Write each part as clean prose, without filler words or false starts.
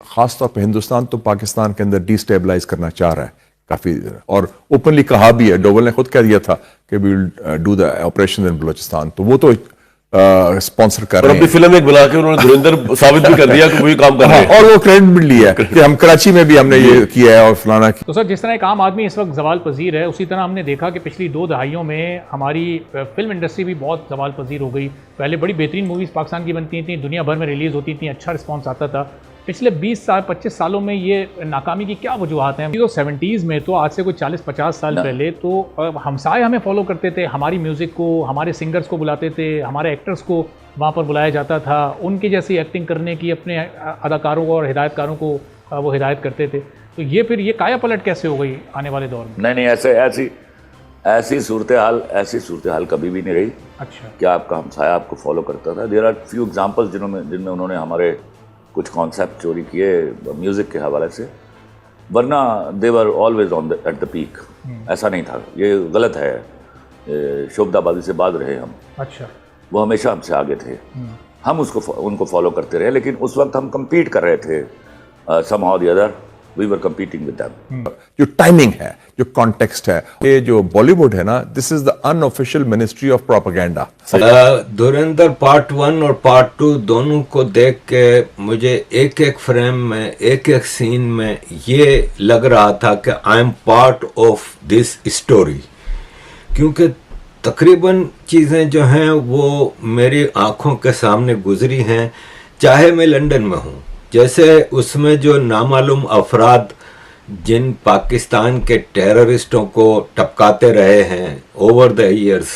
खास तौर पर हिंदुस्तान तो पाकिस्तान के अंदर डिस्टेबलाइज करना चाह रहा है काफी, और ओपनली कहा भी है। डोवल ने खुद कह दिया था कि we will do the operation in Balochistan, तो वो तो स्पॉन्सर कर रहे हैं। अपनी फिल्म एक बना के उन्होंने धुरंधर साबित भी कर दिया कि वही काम कर रहे हैं। और वो क्रेडिट भी लिया है कि हम कराची में भी हमने ये किया है और फलाना। तो सर, जिस तरह एक आम आदमी इस वक्त जवाल पजीर है, उसी तरह हमने देखा कि पिछली 2 दहाइयों में हमारी फिल्म इंडस्ट्री भी बहुत जवाल पजीर हो गई। पहले बड़ी बेहतरीन मूवीज़ पाकिस्तान की बनती थी, दुनिया भर में रिलीज़ होती थी, अच्छा रिस्पॉन्स आता था। पिछले 20-25 सालों में ये नाकामी की क्या वजूहत हैं? तो 70s में तो आज से कोई 40-50 साल पहले तो हमसाए हमें फॉलो करते थे, हमारी म्यूज़िक को, हमारे सिंगर्स को बुलाते थे, हमारे एक्टर्स को वहाँ पर बुलाया जाता था, उनकी जैसी एक्टिंग करने की अपने अदाकारों को और हिदायतकारों को वो हिदायत करते थे। तो ये फिर ये काया पलट कैसे हो गई आने वाले दौर में? नहीं, ऐसी सूरत हाल कभी भी नहीं रही। अच्छा, क्या आपका हमसाया आपको फॉलो करता था? देयर आर फ्यू एग्जांपल्स जिनमें उन्होंने हमारे कुछ कॉन्सेप्ट चोरी किए म्यूज़िक के हवाले से, वरना they were always at the peak. ऐसा नहीं था, ये गलत है। शोभदाबाजी से बाद रहे हम। अच्छा, वो हमेशा हमसे आगे थे, हम उनको फॉलो करते रहे, लेकिन उस वक्त हम कम्पीट कर रहे थे। somehow or the other we were competing with them। जो टाइमिंग है, जो कॉन्टेक्स्ट है, ये जो बॉलीवुड है ना, this is the unofficial ministry of propaganda. Dhurandhar part 1 और पार्ट 2 दोनों को देख के मुझे एक एक फ्रेम में, एक एक सीन में ये लग रहा था कि I am part of this story, क्योंकि तकरीबन चीज़ें जो हैं वो मेरी आंखों के सामने गुजरी हैं, चाहे मैं लंदन में हूँ। जैसे उसमें जो नामालूम अफराद जिन पाकिस्तान के टेररिस्टों को टपकाते रहे हैं ओवर द ईयर्स,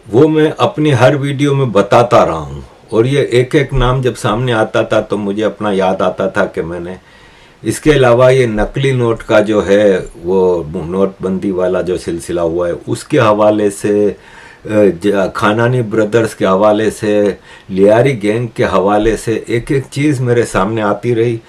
वो मैं अपनी हर वीडियो में बताता रहा हूँ, और ये एक एक नाम जब सामने आता था तो मुझे अपना याद आता था कि मैंने इसके अलावा ये नकली नोट का जो है वो नोटबंदी वाला जो सिलसिला हुआ है उसके हवाले से, खानानी ब्रदर्स के हवाले से, लियारी गैंग के हवाले से एक एक चीज़ मेरे सामने आती रही।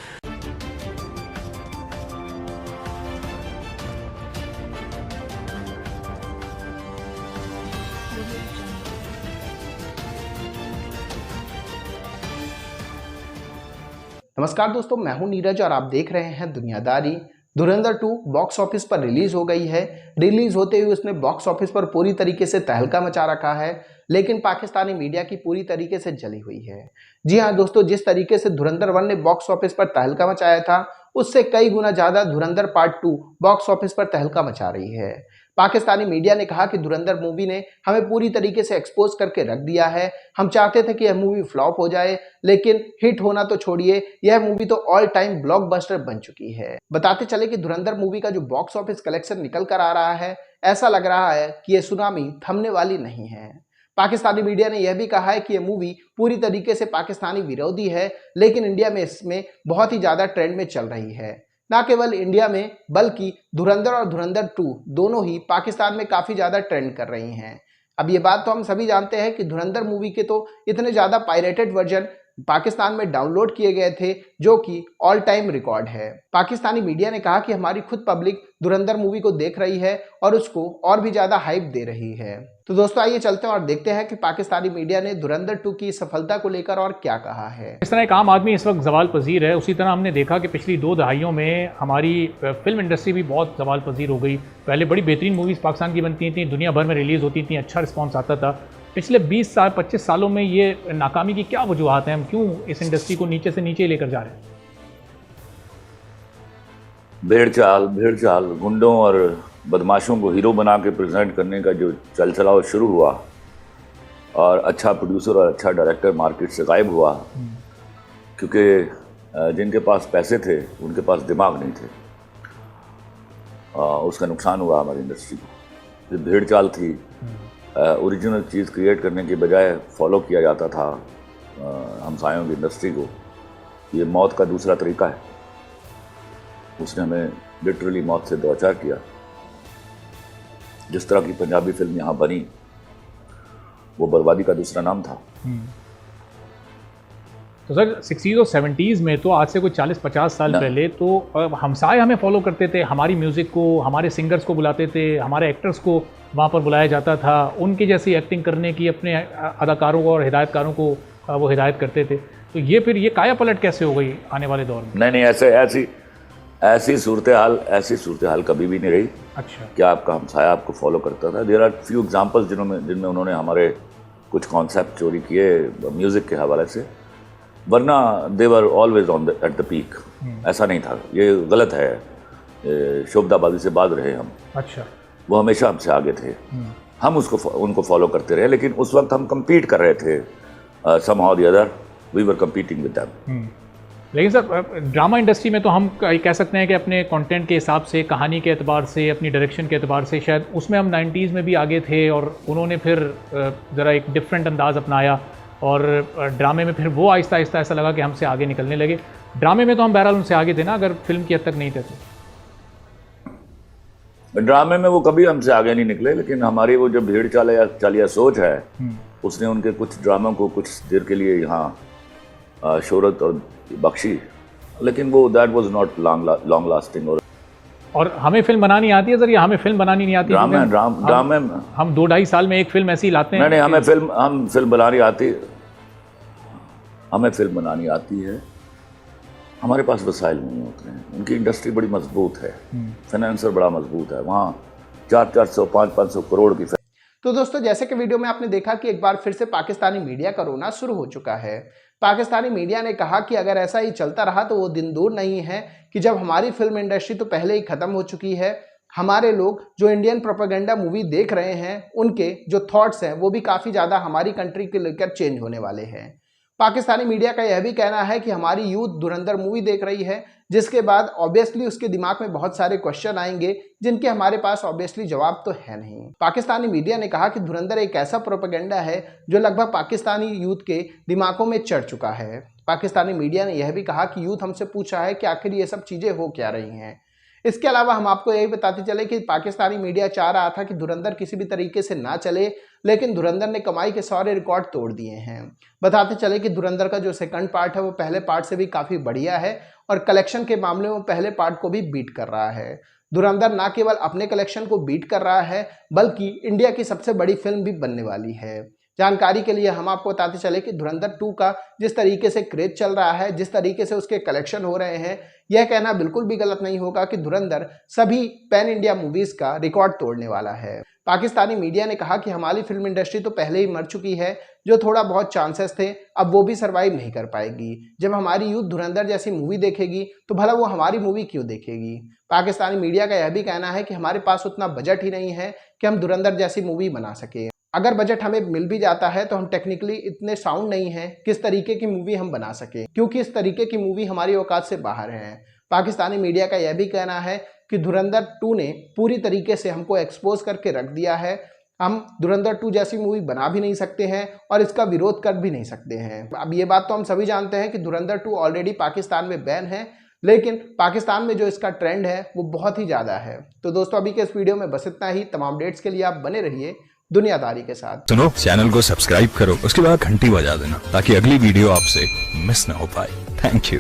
नमस्कार दोस्तों, मैं हूं नीरज और आप देख रहे हैं दुनियादारी। धुरंधर 2 बॉक्स ऑफिस पर रिलीज हो गई है। रिलीज होते हुए उसने बॉक्स ऑफिस पर पूरी तरीके से तहलका मचा रखा है, लेकिन पाकिस्तानी मीडिया की पूरी तरीके से जली हुई है। जी हां दोस्तों, जिस तरीके से धुरंधर 1 ने बॉक्स ऑफिस पर तहलका मचाया था, उससे कई गुना ज्यादा धुरंधर पार्ट 2 बॉक्स ऑफिस पर तहलका मचा रही है। पाकिस्तानी मीडिया ने कहा कि धुरंधर मूवी ने हमें पूरी तरीके से एक्सपोज करके रख दिया है। हम चाहते थे कि यह मूवी फ्लॉप हो जाए, लेकिन हिट होना तो छोड़िए, यह मूवी तो ऑल टाइम ब्लॉकबस्टर बन चुकी है। बताते चले कि धुरंधर मूवी का जो बॉक्स ऑफिस कलेक्शन निकल कर आ रहा है, ऐसा लग रहा है कि यह सुनामी थमने वाली नहीं है। पाकिस्तानी मीडिया ने यह भी कहा है कि यह मूवी पूरी तरीके से पाकिस्तानी विरोधी है, लेकिन इंडिया में इसमें बहुत ही ज्यादा ट्रेंड में चल रही है। ना केवल इंडिया में, बल्कि धुरंधर और धुरंधर 2 दोनों ही पाकिस्तान में काफी ज्यादा ट्रेंड कर रही हैं। अब ये बात तो हम सभी जानते हैं कि धुरंधर मूवी के तो इतने ज्यादा पायरेटेड वर्जन पाकिस्तान में डाउनलोड किए गए थे, जो कि ऑल टाइम रिकॉर्ड है। पाकिस्तानी मीडिया ने कहा कि हमारी खुद पब्लिक धुरंधर मूवी को देख रही है और उसको और भी ज्यादा हाइप दे रही है। तो दोस्तों आइए चलते हैं और देखते हैं कि पाकिस्तानी मीडिया ने धुरंधर 2 की सफलता को लेकर और क्या कहा है। इस तरह एक आम आदमी इस वक्त जवाल पजीर है, उसी तरह हमने देखा कि पिछली 2 दहाइयों में हमारी फिल्म इंडस्ट्री भी बहुत जवाल पजीर हो गई। पहले बड़ी बेहतरीन मूवीज़ पाकिस्तान की बनती थी, दुनिया भर में रिलीज़ होती थी, अच्छा रिस्पॉन्स आता था। पिछले 20-25 सालों में ये नाकामी की क्या वजूहत हैं? हम क्यों इस इंडस्ट्री को नीचे से नीचे लेकर जा रहे हैं? भेड़ चाल गुंडों और बदमाशों को हीरो बना के प्रेजेंट करने का जो चलचलाव शुरू हुआ, और अच्छा प्रोड्यूसर और अच्छा डायरेक्टर मार्केट से गायब हुआ, क्योंकि जिनके पास पैसे थे उनके पास दिमाग नहीं थे। उसका नुकसान हुआ हमारी इंडस्ट्री को। जो भेड़ चाल थी, ओरिजिनल चीज़ क्रिएट करने के बजाय फॉलो किया जाता था हमसायों की इंडस्ट्री को। ये मौत का दूसरा तरीका है। उसने हमें लिटरली मौत से दो चार किया। जिस तरह की पंजाबी फिल्म यहाँ बनी, वो बर्बादी का दूसरा नाम था। तो सर 60s और 70s में तो आज से कोई 40-50 साल पहले तो हमसाए हमें फॉलो करते थे, हमारी म्यूज़िक को, हमारे सिंगर्स को बुलाते थे, हमारे एक्टर्स को वहाँ पर बुलाया जाता था, उनकी जैसी एक्टिंग करने की अपने अदाकारों को और हिदायतकारों को वो हिदायत करते थे। तो ये फिर ये काया पलट कैसे हो गई आने वाले दौर में? नहीं, ऐसी सूरत हाल कभी भी नहीं रही। अच्छा, क्या आपका हमसाया आपको फॉलो करता था? देयर आर फ्यू एग्जांपल्स जिनमें उन्होंने हमारे कुछ कॉन्सेप्ट चोरी किए म्यूज़िक के हवाले से, वरना they were always at the peak. ऐसा नहीं था, ये गलत है, शोभदाबाजी से बाज रहे हम। अच्छा, वो हमेशा हमसे आगे थे, हम उनको फॉलो करते रहे, लेकिन उस वक्त हम कम्पीट कर रहे थे, somehow the other we were competing with them। लेकिन सर ड्रामा इंडस्ट्री में तो हम कह सकते हैं कि अपने कंटेंट के हिसाब से, कहानी के एतबार से, अपनी डायरेक्शन के एतबार से शायद उसमें हम 90s में भी आगे थे, और उन्होंने फिर ज़रा एक डिफरेंट अंदाज़ अपनाया, और ड्रामे में फिर वो आहिस्ता आहिस्ता ऐसा लगा कि हमसे आगे निकलने लगे। ड्रामे में तो हम बहरहाल उनसे आगे थे ना, अगर फिल्म की हद तक नहीं थे तो। ड्रामे में वो कभी हमसे आगे नहीं निकले, लेकिन हमारी वो जो भीड़ चालिया सोच है, उसने उनके कुछ ड्रामों को कुछ देर के लिए यहाँ शोहरत और बख्शी, लेकिन वो that was not long lasting. और हमें फिल्म बनानी आती है सर, या हमें फिल्म बनानी नहीं आती? ड्रामे हम 2-2.5 साल में एक फिल्म ऐसी लाते हैं। नहीं, हम फिल्म बनानी आती है, हमारे पास वसाइल नहीं होते हैं। उनकी इंडस्ट्री बड़ी मजबूत है, फाइनेंसर बड़ा मजबूत है, वहाँ 400-400 500-500 करोड़ की। तो दोस्तों, जैसे कि वीडियो में आपने देखा कि एक बार फिर से पाकिस्तानी मीडिया का रोना शुरू हो चुका है। पाकिस्तानी मीडिया ने कहा कि अगर ऐसा ही चलता रहा तो वो दिन दूर नहीं है कि जब हमारी फिल्म इंडस्ट्री तो पहले ही खत्म हो चुकी है, हमारे लोग जो इंडियन प्रोपेगेंडा मूवी देख रहे हैं, उनके जो थॉट्स हैं वो भी काफ़ी ज़्यादा हमारी कंट्री के लेकर चेंज होने वाले हैं। पाकिस्तानी मीडिया का यह भी कहना है कि हमारी यूथ धुरंधर मूवी देख रही है, जिसके बाद ऑब्वियसली उसके दिमाग में बहुत सारे क्वेश्चन आएंगे जिनके हमारे पास ऑब्वियसली जवाब तो है नहीं। पाकिस्तानी मीडिया ने कहा कि धुरंधर एक ऐसा प्रोपेगेंडा है जो लगभग पाकिस्तानी यूथ के दिमागों में चढ़ चुका है। पाकिस्तानी मीडिया ने यह भी कहा कि यूथ हमसे पूछा है कि आखिर ये सब चीज़ें हो क्या रही हैं। इसके अलावा हम आपको यही बताते चले कि पाकिस्तानी मीडिया चाह रहा था कि धुरंधर किसी भी तरीके से ना चले, लेकिन धुरंधर ने कमाई के सारे रिकॉर्ड तोड़ दिए हैं। बताते चले कि धुरंधर का जो सेकंड पार्ट है वो पहले पार्ट से भी काफ़ी बढ़िया है, और कलेक्शन के मामले में पहले पार्ट को भी बीट कर रहा है। धुरंधर ना केवल अपने कलेक्शन को बीट कर रहा है, बल्कि इंडिया की सबसे बड़ी फिल्म भी बनने वाली है। जानकारी के लिए हम आपको बताते चले कि धुरंधर 2 का जिस तरीके से क्रेज चल रहा है, जिस तरीके से उसके कलेक्शन हो रहे हैं, यह कहना बिल्कुल भी गलत नहीं होगा कि धुरंधर सभी पैन इंडिया मूवीज का रिकॉर्ड तोड़ने वाला है। पाकिस्तानी मीडिया ने कहा कि हमारी फिल्म इंडस्ट्री तो पहले ही मर चुकी है, जो थोड़ा बहुत चांसेस थे अब वो भी सर्वाइव नहीं कर पाएगी। जब हमारी यूथ धुरंधर जैसी मूवी देखेगी तो भला वो हमारी मूवी क्यों देखेगी। पाकिस्तानी मीडिया का यह भी कहना है कि हमारे पास उतना बजट ही नहीं है कि हम धुरंधर जैसी मूवी बना सके। अगर बजट हमें मिल भी जाता है तो हम टेक्निकली इतने साउंड नहीं हैं किस तरीके की मूवी हम बना सके, क्योंकि इस तरीके की मूवी हमारी औकात से बाहर है। पाकिस्तानी मीडिया का यह भी कहना है कि धुरंधर 2 ने पूरी तरीके से हमको एक्सपोज करके रख दिया है। हम धुरंधर 2 जैसी मूवी बना भी नहीं सकते हैं और इसका विरोध कर भी नहीं सकते हैं। अब ये बात तो हम सभी जानते हैं कि धुरंधर 2 ऑलरेडी पाकिस्तान में बैन है, लेकिन पाकिस्तान में जो इसका ट्रेंड है वो बहुत ही ज़्यादा है। तो दोस्तों, अभी के इस वीडियो में बस इतना ही। तमाम अपडेट्स के लिए आप बने रहिए दुनियादारी के साथ। सुनो, चैनल को सब्सक्राइब करो, उसके बाद घंटी बजा देना ताकि अगली वीडियो आपसे मिस ना हो पाए। Thank you.